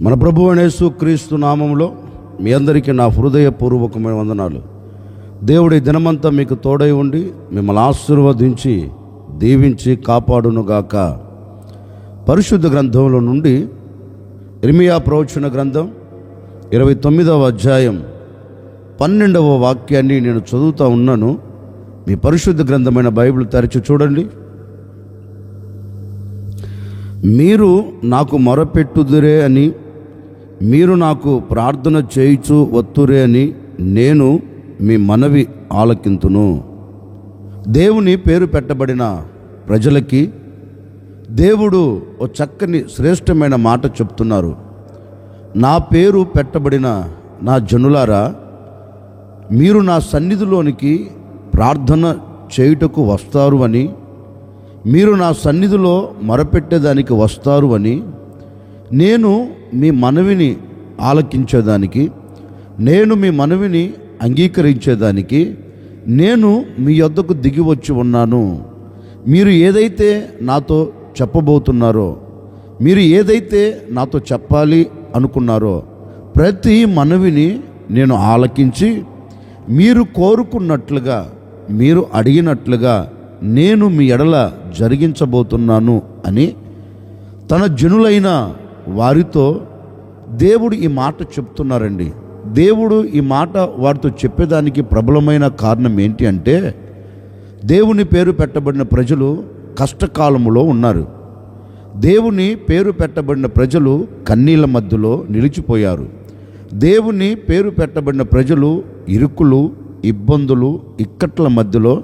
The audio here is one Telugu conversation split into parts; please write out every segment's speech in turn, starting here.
మన ప్రభువు అయిన యేసుక్రీస్తు నామములో మీ అందరికీ నా హృదయపూర్వకమైన వందనాలు. దేవుడి దినమంతా మీకు తోడై ఉండి మిమ్మల్ని ఆశీర్వదించి దీవించి కాపాడునుగాక. పరిశుద్ధ గ్రంథంలో నుండి ఇర్మియా ప్రవచన గ్రంథం 29వ అధ్యాయం 12వ వాక్యాన్ని నేను చదువుతూ ఉన్నాను. మీ పరిశుద్ధ గ్రంథమైన బైబిల్ తెరచి చూడండి. మీరు నాకు మొరపెట్టుదురే అని, మీరు నాకు ప్రార్థన చేయుచు వత్తురే అని నేను మీ మనవి ఆలకింతును. దేవుని పేరు పెట్టబడిన ప్రజలకి దేవుడు ఓ చక్కని శ్రేష్టమైన మాట చెప్తున్నారు. నా పేరు పెట్టబడిన నా జనులారా, మీరు నా సన్నిధిలోనికి ప్రార్థన చేయుటకు వస్తారు అని, మీరు నా సన్నిధిలో మొరపెట్టేదానికి వస్తారు అని, నేను మీ మనవిని ఆలకించేదానికి, నేను మీ మనవిని అంగీకరించేదానికి నేను మీ యొద్దకు దిగి వచ్చి ఉన్నాను. మీరు ఏదైతే నాతో చెప్పబోతున్నారో, మీరు ఏదైతే నాతో చెప్పాలి అనుకున్నారో ప్రతి మనవిని నేను ఆలకించి, మీరు కోరుకున్నట్లుగా, మీరు అడిగినట్లుగా నేను మీ ఎడల జరిగించబోతున్నాను అని తన జనులైన వారితో దేవుడు ఈ మాట చెప్తున్నారండి. దేవుడు ఈ మాట వారితో చెప్పేదానికి ప్రబలమైన కారణం ఏంటి అంటే, దేవుని పేరు పెట్టబడిన ప్రజలు కష్టకాలములో ఉన్నారు. దేవుని పేరు పెట్టబడిన ప్రజలు కన్నీళ్ళ మధ్యలో నిలిచిపోయారు. దేవుని పేరు పెట్టబడిన ప్రజలు ఇరుకులు, ఇబ్బందులు, ఇక్కట్ల మధ్యలో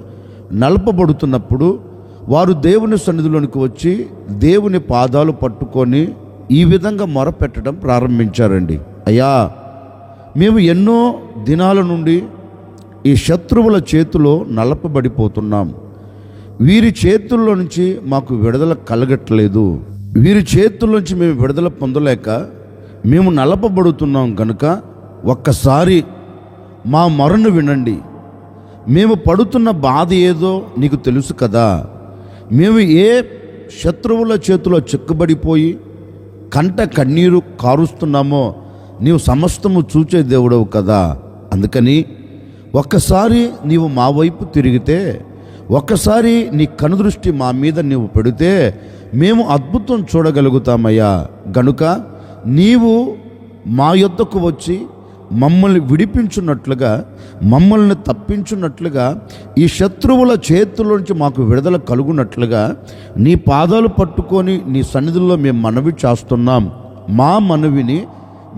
నలపబడుతున్నప్పుడు వారు దేవుని సన్నిధిలోనికి వచ్చి దేవుని పాదాలు పట్టుకొని ఈ విధంగా మొరపెట్టడం ప్రారంభించారండి. అయ్యా, మేము ఎన్నో దినాల నుండి ఈ శత్రువుల చేతిలో నలపబడిపోతున్నాం. వీరి చేతుల్లో నుంచి మాకు విడుదల కలగట్లేదు. వీరి చేతుల నుంచి మేము విడుదల పొందలేక మేము నలపబడుతున్నాం గనుక ఒక్కసారి మా మొరను వినండి. మేము పడుతున్న బాధ ఏదో నీకు తెలుసు కదా. మేము ఏ శత్రువుల చేతిలో చిక్కుబడిపోయి కంట కన్నీరు కారుస్తున్నామో నీవు సమస్తము చూచే దేవుడవు కదా. అందుకని ఒక్కసారి నీవు మా వైపు తిరిగితే, ఒక్కసారి నీ కనుదృష్టి మా మీద నీవు పెడితే మేము అద్భుతం చూడగలుగుతామయ్యా. గనుక నీవు మా యొద్దకు వచ్చి మమ్మల్ని విడిపించున్నట్లుగా, మమ్మల్ని తప్పించున్నట్లుగా, ఈ శత్రువుల చేతుల్లోంచి మాకు విడుదల కలుగునట్లుగా నీ పాదాలు పట్టుకొని నీ సన్నిధిలో మేము మనవి చేస్తున్నాం. మా మనవిని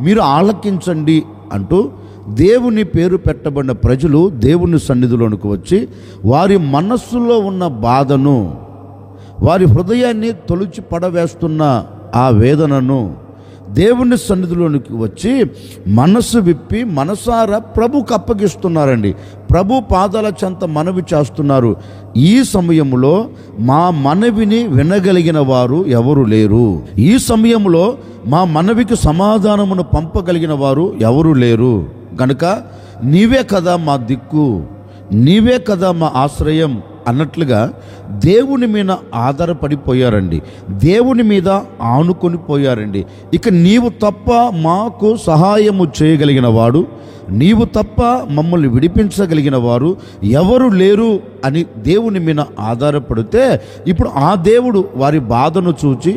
మీరు ఆలకించండి అంటూ దేవుని పేరు పెట్టబడిన ప్రజలు దేవుని సన్నిధిలోనికి వచ్చి వారి మనస్సులో ఉన్న బాధను, వారి హృదయాన్ని తొలిచి పడవేస్తున్న ఆ వేదనను దేవుని సన్నిధిలోనికి వచ్చి మనస్సు విప్పి మనసారా ప్రభుకు అప్పగిస్తున్నారండి. ప్రభు పాదాల చెంత మనవి చేస్తున్నారు. ఈ సమయంలో మా మనవిని వినగలిగిన వారు ఎవరు లేరు. ఈ సమయంలో మా మనవికి సమాధానమును పంపగలిగిన వారు ఎవరు లేరు. కనుక నీవే కదా మా దిక్కు, నీవే కదా మా ఆశ్రయం అన్నట్లుగా దేవుని మీద ఆధారపడిపోయారండి. దేవుని మీద ఆనుకొని పోయారండి. ఇక నీవు తప్ప మాకు సహాయము చేయగలిగిన వాడు, నీవు తప్ప మమ్మల్ని విడిపించగలిగిన వారు ఎవరు లేరు అని దేవుని మీద ఆధారపడితే, ఇప్పుడు ఆ దేవుడు వారి బాధను చూచి,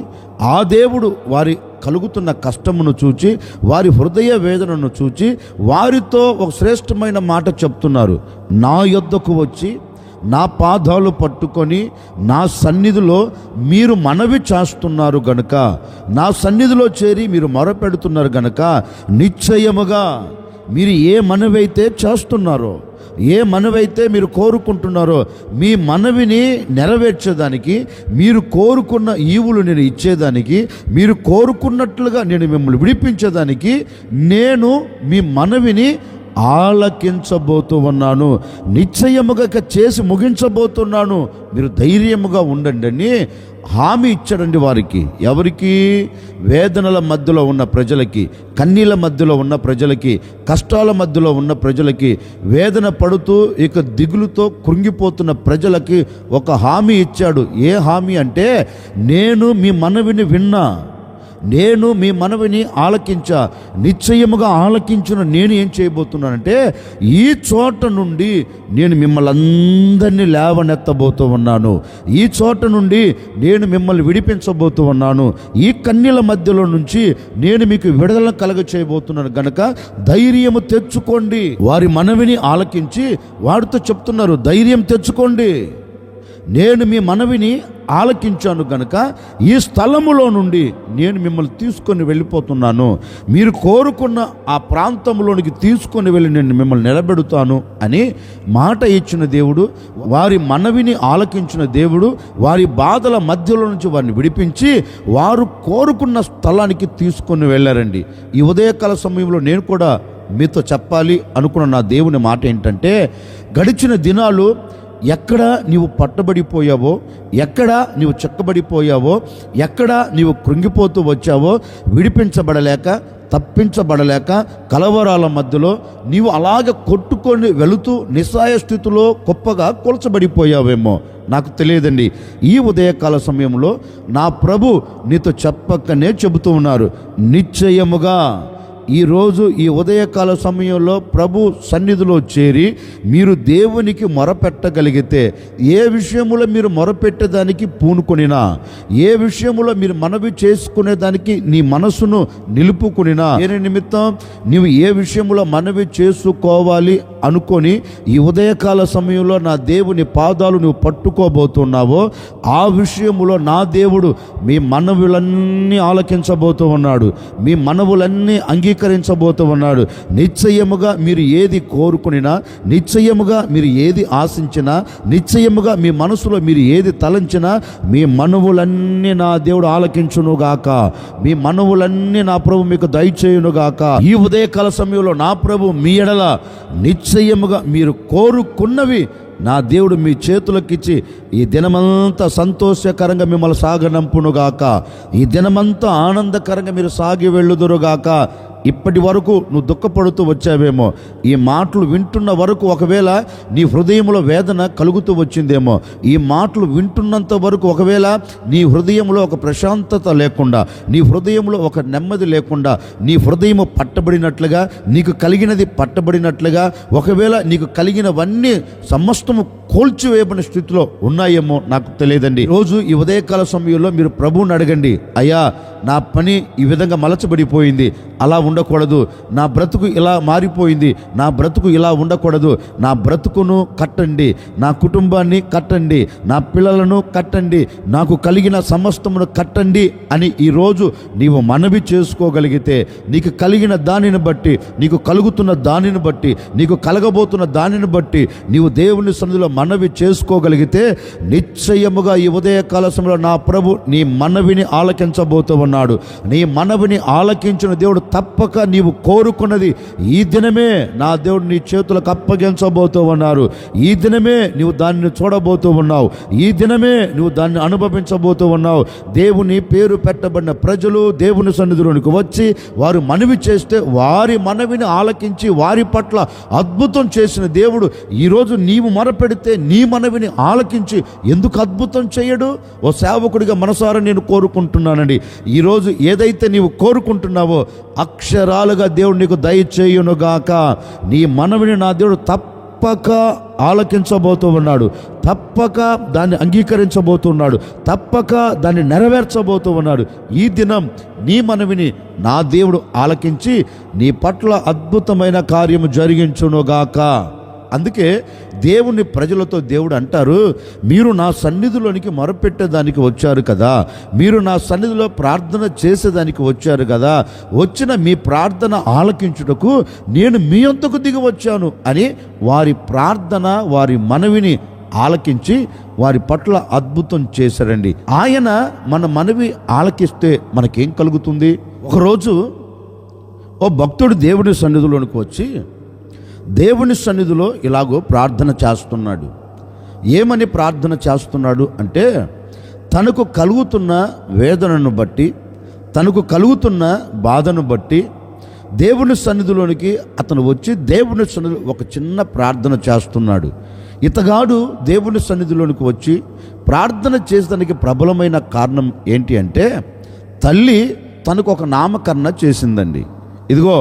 ఆ దేవుడు వారి కలుగుతున్న కష్టమును చూచి, వారి హృదయ వేదనను చూచి వారితో ఒక శ్రేష్టమైన మాట చెప్తున్నారు. నా యొద్దకు వచ్చి నా పాదాలు పట్టుకొని నా సన్నిధిలో మీరు మనవి చేస్తున్నారు గనుక, నా సన్నిధిలో చేరి మీరు మొరపెడుతున్నారు గనుక, నిశ్చయముగా మీరు ఏ మనవైతే చేస్తున్నారో, ఏ మనవైతే మీరు కోరుకుంటున్నారో మీ మనవిని నెరవేర్చేదానికి, మీరు కోరుకున్న ఈవులు నేను ఇచ్చేదానికి, మీరు కోరుకున్నట్లుగా నేను మిమ్మల్ని విడిపించేదానికి నేను మీ మనవిని ఆలకించబోతూ ఉన్నాను. నిశ్చయముగా చేసి ముగించబోతున్నాను. మీరు ధైర్యముగా ఉండండి అని హామీ ఇచ్చాడండి వారికి. ఎవరికి? వేదనల మధ్యలో ఉన్న ప్రజలకి, కన్నీళ్ళ మధ్యలో ఉన్న ప్రజలకి, కష్టాల మధ్యలో ఉన్న ప్రజలకి, వేదన పడుతూ ఇక దిగులుతో కృంగిపోతున్న ప్రజలకి ఒక హామీ ఇచ్చాడు. ఏ హామీ అంటే, నేను మీ మనవిని విన్నా, నేను మీ మనవిని ఆలకించా. నిశ్చయముగా ఆలకించిన నేను ఏం చేయబోతున్నానంటే, ఈ చోట నుండి నేను మిమ్మల్ని అందరినీ లేవనెత్తబోతూ ఉన్నాను. ఈ చోట నుండి నేను మిమ్మల్ని విడిపించబోతూ ఉన్నాను. ఈ కన్నీల మధ్యలో నుంచి నేను మీకు విడుదల కలగ చేయబోతున్నాను గనక ధైర్యము తెచ్చుకోండి. వారి మనవిని ఆలకించి వారితో చెప్తున్నారు, ధైర్యం తెచ్చుకోండి, నేను మీ మనవిని ఆలకించాను గనక ఈ స్థలములో నుండి నేను మిమ్మల్ని తీసుకొని వెళ్ళిపోతున్నాను. మీరు కోరుకున్న ఆ ప్రాంతంలోనికి తీసుకొని వెళ్ళి నేను మిమ్మల్ని నిలబెడతాను అని మాట ఇచ్చిన దేవుడు, వారి మనవిని ఆలకించిన దేవుడు వారి బాధల మధ్యలో నుంచి వారిని విడిపించి వారు కోరుకున్న స్థలానికి తీసుకొని వెళ్ళారండి. ఈ ఉదయకాల సమయంలో నేను కూడా మీతో చెప్పాలి అనుకున్న నా దేవుని మాట ఏంటంటే, గడిచిన దినాలు ఎక్కడ నీవు పట్టబడిపోయావో, ఎక్కడ నీవు చెక్కబడిపోయావో, ఎక్కడ నీవు కృంగిపోతూ వచ్చావో, విడిపించబడలేక తప్పించబడలేక కలవరాల మధ్యలో నీవు అలాగే కొట్టుకొని వెళుతూ నిస్సాయ స్థితిలో గొప్పగా కొలచబడిపోయావేమో నాకు తెలియదండి. ఈ ఉదయకాల సమయంలో నా ప్రభు నీతో చెప్పకనే చెబుతూ ఉన్నారు, నిశ్చయముగా ఈరోజు ఈ ఉదయకాల సమయంలో ప్రభు సన్నిధిలో చేరి మీరు దేవునికి మొరపెట్టగలిగితే, ఏ విషయములో మీరు మొరపెట్టేదానికి పూనుకొనినా, ఏ విషయములో మీరు మనవి చేసుకునేదానికి నీ మనసును నిలుపుకొనినా, దేని నిమిత్తం నీవు ఏ విషయంలో మనవి చేసుకోవాలి అనుకొని ఈ ఉదయకాల సమయంలో నా దేవుని పాదాలు నువ్వు పట్టుకోబోతున్నావో, ఆ విషయములో నా దేవుడు మీ మనవులన్నీ ఆలకించబోతూ ఉన్నాడు, మీ మనవులన్నీ అంగీకరించబోతూ ఉన్నాడు. నిశ్చయముగా మీరు ఏది కోరుకునినా, నిశ్చయముగా మీరు ఏది ఆశించినా, నిశ్చయముగా మీ మనసులో మీరు ఏది తలంచినా, మీ మనవులన్నీ నా దేవుడు ఆలకించునుగాక, మీ మనవులన్నీ నా ప్రభు మీకు దయచేయునుగాక. ఈ ఉదయకాల సమయంలో నా ప్రభు మీ ఎడల నిశ్చయముగా మీరు కోరుకున్నవి నా దేవుడు మీ చేతులకిచ్చి ఈ దినమంతా సంతోషకరంగా మిమ్మల్ని సాగనంపునుగాక, ఈ దినమంతా ఆనందకరంగా మీరు సాగి వెళ్ళుదురుగాక. ఇప్పటి వరకు నువ్వు దుఃఖపడుతూ వచ్చావేమో, ఈ మాటలు వింటున్న వరకు ఒకవేళ నీ హృదయంలో వేదన కలుగుతూ వచ్చిందేమో, ఈ మాటలు వింటున్నంత వరకు ఒకవేళ నీ హృదయంలో ఒక ప్రశాంతత లేకుండా, నీ హృదయంలో ఒక నెమ్మది లేకుండా, నీ హృదయము పట్టబడినట్లుగా, నీకు కలిగినది పట్టబడినట్లుగా, ఒకవేళ నీకు కలిగినవన్నీ సమస్తము కోల్చివేయబడిన స్థితిలో ఉన్నాయేమో నాకు తెలియదండి. రోజు ఈ ఉదయకాల సమయంలో మీరు ప్రభువుని అడగండి, అయ్యా నా పని ఈ విధంగా మలచబడిపోయింది, అలా ఉండకూడదు, నా బ్రతుకు ఇలా మారిపోయింది, నా బ్రతుకు ఇలా ఉండకూడదు, నా బ్రతుకును కట్టండి, నా కుటుంబాన్ని కట్టండి, నా పిల్లలను కట్టండి, నాకు కలిగిన సమస్తమును కట్టండి అని ఈరోజు నీవు మనవి చేసుకోగలిగితే, నీకు కలిగిన దానిని బట్టి, నీకు కలుగుతున్న దానిని బట్టి, నీకు కలగబోతున్న దానిని బట్టి నీవు దేవుని సన్నిధిలో మనవి చేసుకోగలిగితే, నిశ్చయముగా ఈ ఉదయకాల సమయంలో నా ప్రభు నీ మనవిని ఆలకించబోతూ ఉన్నాడు. నీ మనవిని ఆలకించిన దేవుడు తప్పక నీవు కోరుకున్నది ఈ దినమే నా దేవుడు నీ చేతులకు అప్పగించబోతూ ఉన్నారు. ఈ దినమే నీవు దానిని చూడబోతూ ఉన్నావు, ఈ దినమే నువ్వు దాన్ని అనుభవించబోతూ ఉన్నావు. దేవుని పేరు పెట్టబడిన ప్రజలు దేవుని సన్నిధిలోనికి వచ్చి వారు మనవి చేస్తే వారి మనవిని ఆలకించి వారి పట్ల అద్భుతం చేసిన దేవుడు ఈరోజు నీవు మొరపెడితే నీ మనవిని ఆలకించి ఎందుకు అద్భుతం చేయడు? ఓ సేవకుడిగా మనసారా నేను కోరుకుంటున్నానండి, ఈరోజు ఏదైతే నీవు కోరుకుంటున్నావో అక్షరాలుగా దేవుడు నీకు దయచేయునుగాక. నీ మనవిని నా దేవుడు తప్పక ఆలకించబోతూ ఉన్నాడు, తప్పక దాన్ని అంగీకరించబోతున్నాడు, తప్పక దాన్ని నెరవేర్చబోతూ ఉన్నాడు. ఈ దినం నీ మనవిని నా దేవుడు ఆలకించి నీ పట్ల అద్భుతమైన కార్యము జరిగించునుగాక. అందుకే దేవుని ప్రజలతో దేవుడు అంటారు, మీరు నా సన్నిధిలోనికి మొరపెట్టేదానికి వచ్చారు కదా, మీరు నా సన్నిధిలో ప్రార్థన చేసేదానికి వచ్చారు కదా, వచ్చిన మీ ప్రార్థన ఆలకించుటకు నేను మీ అంతకు దిగి వచ్చాను అని వారి ప్రార్థన వారి మనవిని ఆలకించి వారి పట్ల అద్భుతం చేశారండి. ఆయన మన మనవి ఆలకిస్తే మనకేం కలుగుతుంది? ఒకరోజు ఓ భక్తుడు దేవుని సన్నిధిలోనికి వచ్చి దేవుని సన్నిధిలో ఇలాగో ప్రార్థన చేస్తున్నాడు. ఏమని ప్రార్థన చేస్తున్నాడు అంటే, తనకు కలుగుతున్న వేదనను బట్టి, తనకు కలుగుతున్న బాధను బట్టి దేవుని సన్నిధిలోనికి అతను వచ్చి దేవుని సన్నిధిలో ఒక చిన్న ప్రార్థన చేస్తున్నాడు. ఇతగాడు దేవుని సన్నిధిలోనికి వచ్చి ప్రార్థన చేసేదానికి ప్రబలమైన కారణం ఏంటి అంటే, తల్లి తనకు ఒక నామకరణ చేసిందండి. ఇదిగో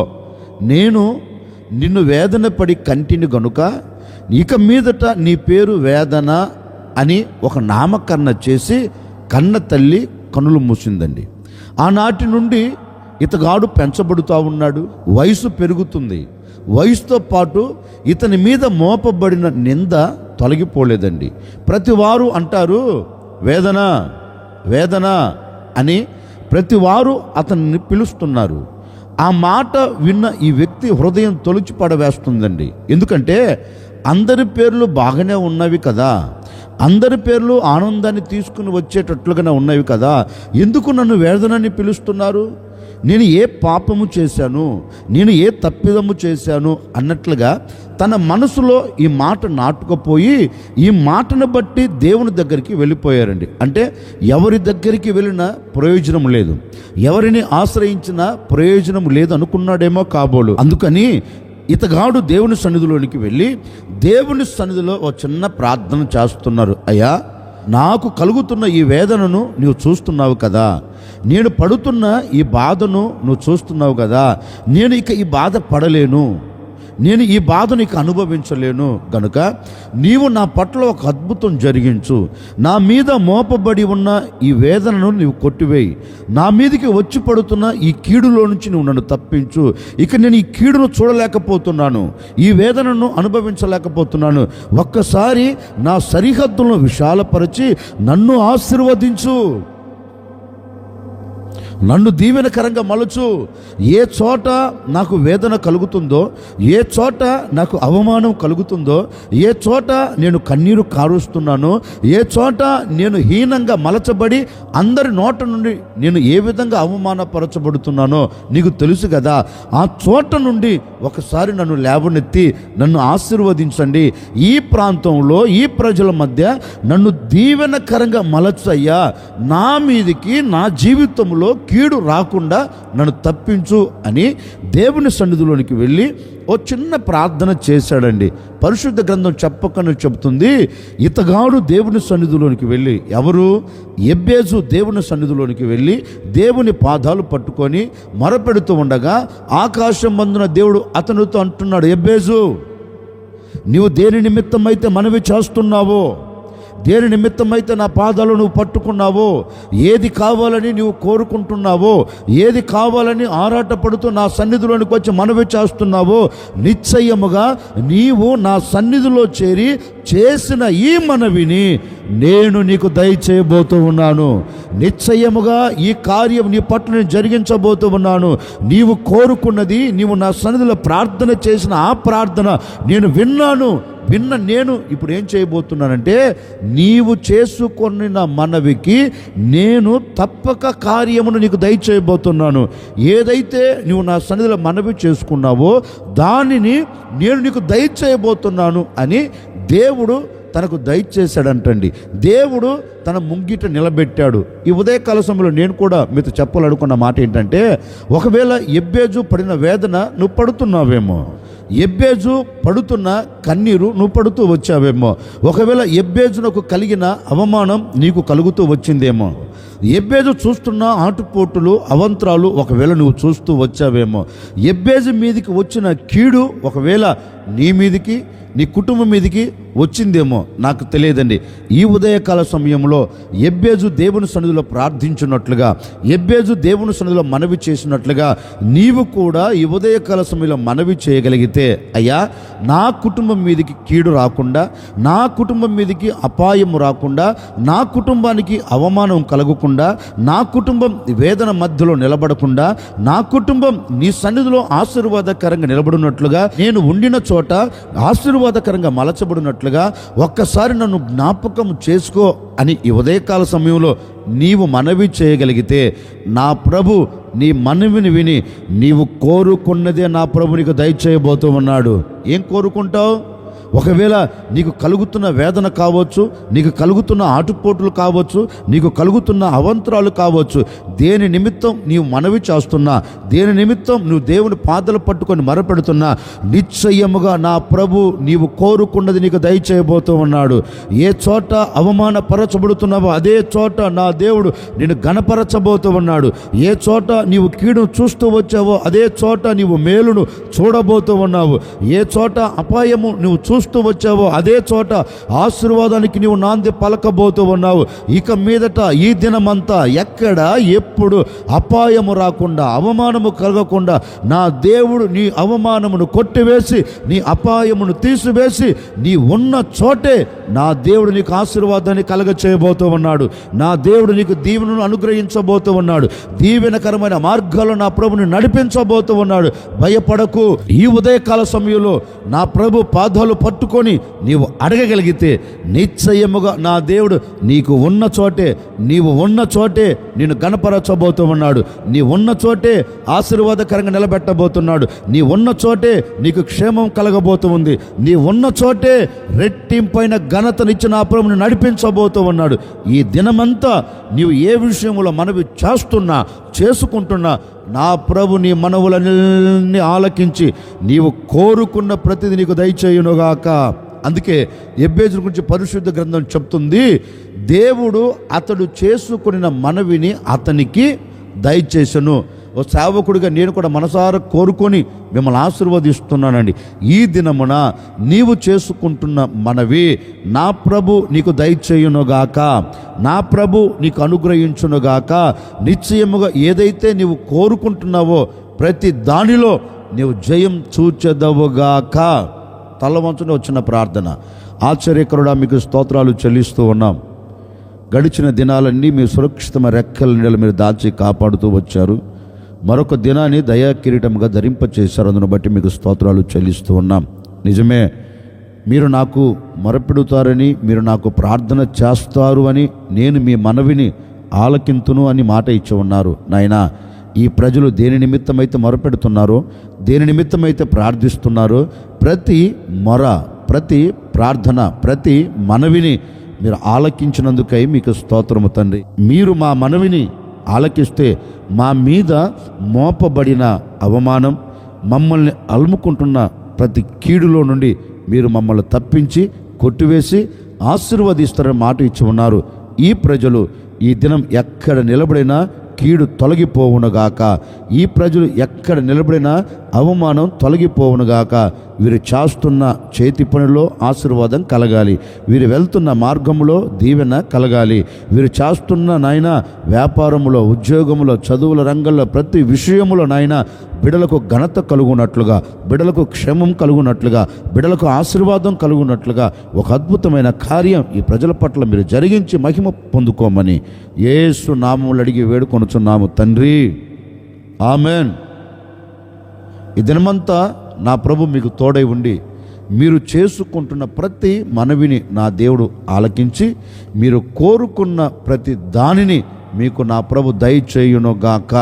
నేను నిన్ను వేదన పడి కంటిని గనుక ఇక మీదట నీ పేరు వేదన అని ఒక నామకరణ చేసి కన్న తల్లి కనులు మూసిందండి. ఆనాటి నుండి ఇతగాడు పెంచబడుతూ ఉన్నాడు. వయసు పెరుగుతుంది. వయసుతో పాటు ఇతని మీద మోపబడిన నింద తొలగిపోలేదండి. ప్రతివారు అంటారు వేదన వేదన అని ప్రతివారు అతన్ని పిలుస్తున్నారు. ఆ మాట విన్న ఈ వ్యక్తి హృదయం తొలిచి పడవేస్తుందండి. ఎందుకంటే అందరి పేర్లు బాగానే ఉన్నవి కదా, అందరి పేర్లు ఆనందాన్ని తీసుకుని వచ్చేటట్లుగానే ఉన్నవి కదా, ఎందుకు నన్ను వేదనని పిలుస్తున్నారు? నేను ఏ పాపము చేశాను, నేను ఏ తప్పిదము చేశాను అన్నట్లుగా తన మనసులో ఈ మాట నాటుకుపోయి ఈ మాటను బట్టి దేవుని దగ్గరికి వెళ్ళిపోయారండి. అంటే ఎవరి దగ్గరికి వెళ్ళినా ప్రయోజనం లేదు, ఎవరిని ఆశ్రయించినా ప్రయోజనం లేదు అనుకున్నాడేమో కాబోలు. అందుకని ఇతగాడు దేవుని సన్నిధిలోనికి వెళ్ళి దేవుని సన్నిధిలో ఒక చిన్న ప్రార్థన చేస్తున్నారు. అయ్యా, నాకు కలుగుతున్న ఈ వేదనను నీవు చూస్తున్నావు కదా, నేను పడుతున్న ఈ బాధను నువ్వు చూస్తున్నావు కదా, నేను ఇక ఈ బాధ పడలేను, నేను ఈ బాధను ఇక అనుభవించలేను గనుక నీవు నా పట్ల ఒక అద్భుతం జరిగించు, నా మీద మోపబడి ఉన్న ఈ వేదనను నీవు కొట్టివేయి, నా మీదకి వచ్చి పడుతున్న ఈ కీడులో నుంచి నువ్వు నన్ను తప్పించు. ఇక నేను ఈ కీడును చూడలేకపోతున్నాను, ఈ వేదనను అనుభవించలేకపోతున్నాను, ఒక్కసారి నా సరిహద్దులను విశాలపరిచి నన్ను ఆశీర్వదించు, నన్ను దీవెనకరంగా మలుచు. ఏ చోట నాకు వేదన కలుగుతుందో, ఏ చోట నాకు అవమానం కలుగుతుందో, ఏ చోట నేను కన్నీరు కారుస్తున్నానో, ఏ చోట నేను హీనంగా మలచబడి అందరి నోట నుండి నేను ఏ విధంగా అవమానపరచబడుతున్నానో నీకు తెలుసు కదా, ఆ చోట నుండి ఒకసారి నన్ను లేవనెత్తి నన్ను ఆశీర్వదించండి. ఈ ప్రాంతంలో ఈ ప్రజల మధ్య నన్ను దీవెనకరంగా మలచయ్యా, నా మీదికి నా జీవితంలో కీడు రాకుండా నన్ను తప్పించు అని దేవుని సన్నిధిలోనికి వెళ్ళి ఓ చిన్న ప్రార్థన చేశాడండి. పరిశుద్ధ గ్రంథం చెప్పకనే చెబుతుంది, ఇతగాడు దేవుని సన్నిధిలోనికి వెళ్ళి, ఎవరు? ఎబ్బేజు దేవుని సన్నిధిలోనికి వెళ్ళి దేవుని పాదాలు పట్టుకొని మొరపెడుతూ ఉండగా ఆకాశం మందున దేవుడు అతనితో అంటున్నాడు, ఎబ్బేజు, నీవు దేని నిమిత్తమైతే మనవి చేస్తున్నావో, దేని నిమిత్తమైతే నా పాదాలు నువ్వు పట్టుకున్నావో, ఏది కావాలని నువ్వు కోరుకుంటున్నావో, ఏది కావాలని ఆరాటపడుతూ నా సన్నిధిలోనికి వచ్చి మనవి చేస్తున్నావో, నిశ్చయముగా నీవు నా సన్నిధిలో చేరి చేసిన ఈ మనవిని నేను నీకు దయచేయబోతూ ఉన్నాను. నిశ్చయముగా ఈ కార్యం నీ పట్ల నేను జరిగించబోతూ ఉన్నాను. నీవు కోరుకున్నది, నీవు నా సన్నిధిలో ప్రార్థన చేసిన ఆ ప్రార్థన నేను విన్నాను. నేను ఇప్పుడు ఏం చేయబోతున్నానంటే, నీవు చేసుకున్న మనవికి నేను తప్పక కార్యమును నీకు దయచేయబోతున్నాను. ఏదైతే నువ్వు నా సన్నిధిలో మనవి చేసుకున్నావో దానిని నేను నీకు దయచేయబోతున్నాను అని దేవుడు తనకు దయచేశాడంటండి. దేవుడు తన ముంగిట నిలబెట్టాడు. ఈ ఉదయకాల సమయంలో నేను కూడా మీతో చెప్పాలనుకున్న మాట ఏంటంటే, ఒకవేళ ఎబ్బేజు పడిన వేదన నువ్వు పడుతున్నావేమో, ఎబ్బేజు పడుతున్న కన్నీరు నువ్వు పడుతూ వచ్చావేమో, ఒకవేళ ఎబ్బేజునకు కలిగిన అవమానం నీకు కలుగుతూ వచ్చిందేమో, ఎబ్బేజు చూస్తున్న ఆటుపోటులు అవంతరాలు ఒకవేళ నువ్వు చూస్తూ వచ్చావేమో, ఎబ్బేజు మీదికి వచ్చిన కీడు ఒకవేళ నీ మీదికి నీ కుటుంబం మీదికి వచ్చిందేమో, నాకు తెలియదండి. ఈ ఉదయకాల సమయంలో ఎబ్బేజు దేవుని సన్నిధిలో ప్రార్థించినట్లుగా, ఎబ్బేజు దేవుని సన్నిధిలో మనవి చేసినట్లుగా నీవు కూడా ఈ ఉదయకాల సమయంలో మనవి చేయగలిగితే, అయ్యా, నా కుటుంబం మీదికి కీడు రాకుండా, నా కుటుంబం మీదికి అపాయం రాకుండా, నా కుటుంబానికి అవమానం కలగకుండా, నా కుటుంబం వేదన మధ్యలో నిలబడకుండా, నా కుటుంబం నీ సన్నిధిలో ఆశీర్వాదకరంగా నిలబడినట్లుగా, నేను ఉండిన చోట ఆశీర్వాదకరంగా మలచబడినట్లుగా ఒక్కసారి నన్ను జ్ఞాపకం చేసుకో అని ఈ ఉదయకాల సమయంలో నీవు మనవి చేయగలిగితే, నా ప్రభు నీ మనవిని విని నీవు కోరుకున్నదే నా ప్రభు నీకు దయచేయబోతూ ఉన్నాడు. ఏం కోరుకుంటావు? ఒకవేళ నీకు కలుగుతున్న వేదన కావచ్చు, నీకు కలుగుతున్న ఆటుపోటులు కావచ్చు, నీకు కలుగుతున్న అవంతరాలు కావచ్చు, దేని నిమిత్తం నీవు మనవి చేస్తున్నా, దేని నిమిత్తం నువ్వు దేవుని పాదాలు పట్టుకొని మరపెడుతున్నా, నిశ్చయముగా నా ప్రభు నీవు కోరుకున్నది నీకు దయచేయబోతూ ఉన్నాడు. ఏ చోట అవమానపరచబడుతున్నావో అదే చోట నా దేవుడు నిన్ను గణపరచబోతూ ఉన్నాడు. ఏ చోట నీవు కీడును చూస్తూ వచ్చావో అదే చోట నీవు మేలును చూడబోతూ ఉన్నావు. ఏ చోట అపాయము నువ్వు చూస్తూ వచ్చావో అదే చోట ఆశీర్వాదానికి నీవు నాంది పలకబోతూ ఉన్నావు. ఇక మీదట ఈ దినమంతా ఎక్కడ ఎప్పుడు అపాయము రాకుండా, అవమానము కలగకుండా నా దేవుడు నీ అవమానమును కొట్టివేసి, నీ అపాయమును తీసివేసి, నీ ఉన్న చోటే నా దేవుడు నీకు ఆశీర్వాదాన్ని కలగ చేయబోతూ ఉన్నాడు. నా దేవుడు నీకు దీవెనను అనుగ్రహించబోతూ ఉన్నాడు. దీవెనకరమైన మార్గాల్లో నా ప్రభుని నడిపించబోతూ ఉన్నాడు. భయపడకు. ఈ ఉదయకాల సమయంలో నా ప్రభు పాదాలు పట్టుకొని నీవు అడగగలిగితే నిశ్చయముగా నా దేవుడు నీకు ఉన్న చోటే, నీవు ఉన్న చోటే నిన్ను గణపరచబోతూ ఉన్నాడు. నీ ఉన్న చోటే ఆశీర్వాదకరంగా నిలబెట్టబోతున్నాడు. నీ ఉన్న చోటే నీకు క్షేమం కలగబోతూ ఉంది. నీ ఉన్న చోటే రెట్టింపైన ఘనతనిచ్చి నా ప్రభుని నడిపించబోతూ ఉన్నాడు. ఈ దినమంతా నీవు ఏ విషయంలో మనవి చేసుకుంటున్నా నా ప్రభు నీ మనవులన్నీ ఆలకించి నీవు కోరుకున్న ప్రతిదీ నీకు దయచేయునుగాక. అందుకే ఎబ్బేజు గురించి పరిశుద్ధ గ్రంథం చెప్తుంది, దేవుడు అతడు చేసుకున్న మనవిని అతనికి దయచేసను. ఓ సేవకుడిగా నేను కూడా మనసారా కోరుకొని మిమ్మల్ని ఆశీర్వదిస్తున్నానండి. ఈ దినమున నీవు చేసుకుంటున్న మనవి నా ప్రభు నీకు దయచేయునుగాక, నా ప్రభు నీకు అనుగ్రహించునుగాక. నిశ్చయముగా ఏదైతే నీవు కోరుకుంటున్నావో ప్రతి దానిలో నీవు జయం చూచెదవుగాక. తలవంచుని వచ్చిన ప్రార్థన. ఆశ్చర్యకరుడా మీకు స్తోత్రాలు చెల్లిస్తూ ఉన్నాం. గడిచిన దినాలన్నీ మీ సురక్షితమైన రెక్కల నీడలు మీరు దాచి కాపాడుతూ వచ్చారు. మరొక దినాన్ని దయా కిరీటంగా ధరింపచేశారు. అందును బట్టి మీకు స్తోత్రాలు చెల్లిస్తూ ఉన్నాం. నిజమే, మీరు నాకు మొరపెడుతారని, మీరు నాకు ప్రార్థన చేస్తారు అని, నేను మీ మనవిని ఆలకింతును అని మాట ఇచ్చి ఉన్నారు. నాయనా, ఈ ప్రజలు దేని నిమిత్తమైతే మొరపెడుతున్నారో, దేని నిమిత్తమైతే ప్రార్థిస్తున్నారో, ప్రతి మొర, ప్రతి ప్రార్థన, ప్రతి మనవిని మీరు ఆలకించినందుకై మీకు స్తోత్రము తండ్రి. మీరు మా మనవిని ఆలకిస్తే మా మీద మోపబడిన అవమానం, మమ్మల్ని అలుముకుంటున్న ప్రతి కీడులో నుండి మీరు మమ్మల్ని తప్పించి కొట్టివేసి ఆశీర్వదిస్తారని మాట ఇచ్చి ఉన్నారు. ఈ ప్రజలు ఈ దినం ఎక్కడ నిలబడినా కీడు తొలగిపోవునుగాక. ఈ ప్రజలు ఎక్కడ నిలబడినా అవమానం తొలగిపోవునుగాక. వీరు చేస్తున్న చేతి పనిలో ఆశీర్వాదం కలగాలి. వీరు వెళ్తున్న మార్గంలో దీవెన కలగాలి. వీరు చేస్తున్న నాయన వ్యాపారంలో, ఉద్యోగంలో, చదువుల రంగంలో, ప్రతి విషయంలో నాయన బిడలకు ఘనత కలుగునట్లుగా, బిడలకు క్షేమం కలుగునట్లుగా, బిడలకు ఆశీర్వాదం కలుగునట్లుగా ఒక అద్భుతమైన కార్యం ఈ ప్రజల పట్ల మీరు జరిగించి మహిమ పొందుకోమని యేసు నామములో అడిగి వేడుకొనుచున్నాము తండ్రి. ఆమెన్. ఈ దినమంతా నా ప్రభు మీకు తోడై ఉండి మీరు చేసుకుంటున్న ప్రతి మనవిని నా దేవుడు ఆలకించి మీరు కోరుకున్న ప్రతి దానిని మీకు నా ప్రభు దయచేయునుగాక.